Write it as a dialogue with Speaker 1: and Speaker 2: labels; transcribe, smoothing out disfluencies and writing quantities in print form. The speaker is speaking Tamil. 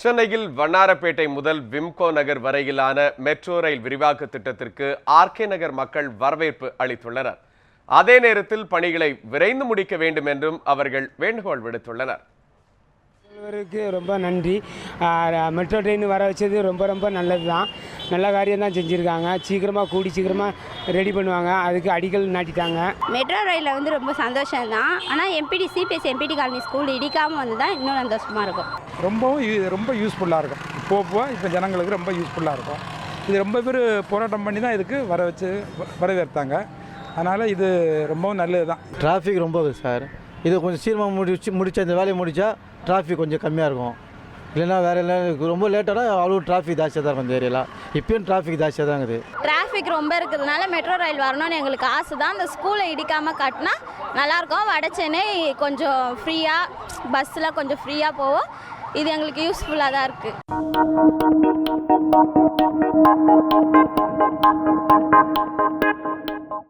Speaker 1: சென்னையில் வண்ணாரப்பேட்டை முதல் விம்கோ நகர் வரையிலான மெட்ரோ ரயில் விரிவாக்க திட்டத்திற்கு ஆர்கே நகர் மக்கள் வரவேற்பு அளித்துள்ளனர். அதே நேரத்தில் பணிகளை விரைந்து முடிக்க வேண்டும் என்றும் அவர்கள் வேண்டுகோள் விடுத்துள்ளனர்.
Speaker 2: ரொம்ப நன்றி. மெட்ரோ ட்ரெயின் வர வச்சது ரொம்ப நல்லது தான். நல்ல காரியம் தான் செஞ்சுருக்காங்க. சீக்கிரமாக ரெடி பண்ணுவாங்க. அதுக்கு அடிக்கல் நாட்டிட்டாங்க.
Speaker 3: மெட்ரோ ரயிலில் ரொம்ப சந்தோஷம் தான். ஆனால் சிபிஎஸ் எம்பிடி காலனி ஸ்கூல் இடிக்காமல் வந்து தான் இன்னும் சந்தோஷமாக இருக்கும்.
Speaker 4: ரொம்ப யூஸ்ஃபுல்லாக இருக்கும். இப்போ ஜனங்களுக்கு ரொம்ப யூஸ்ஃபுல்லாக இருக்கும். இது ரொம்ப பேர் போராட்டம் பண்ணி தான் இதுக்கு வரவேற்றாங்க. அதனால் இது ரொம்பவும் நல்லது தான்.
Speaker 5: டிராஃபிக் ரொம்ப சார். இது கொஞ்சம் சீக்கிரமாக முடிச்சா இந்த வேலையை முடித்தா டிராஃபிக் கொஞ்சம் கம்மியாக இருக்கும். இல்லைன்னா வேறு எல்லாம் ரொம்ப லேட்டாக அவ்வளோ டிராஃபிக் ஜாஸ்தியாக தான் இருக்கும் இந்த ஏரியாவில். இப்போயும் டிராஃபிக் ஜாஸ்தியாக தான் இருக்குது.
Speaker 3: டிராஃபிக் ரொம்ப இருக்கிறதுனால மெட்ரோ ரயில் வரணும்னு எங்களுக்கு ஆசை தான். அந்த ஸ்கூலை இடிக்காமல் காட்டினா நல்லாயிருக்கும். வட சென்னை கொஞ்சம் ஃப்ரீயாக பஸ்ஸில் கொஞ்சம் ஃப்ரீயாக போவோம். இது எங்களுக்கு யூஸ்ஃபுல்லாக தான் இருக்குது.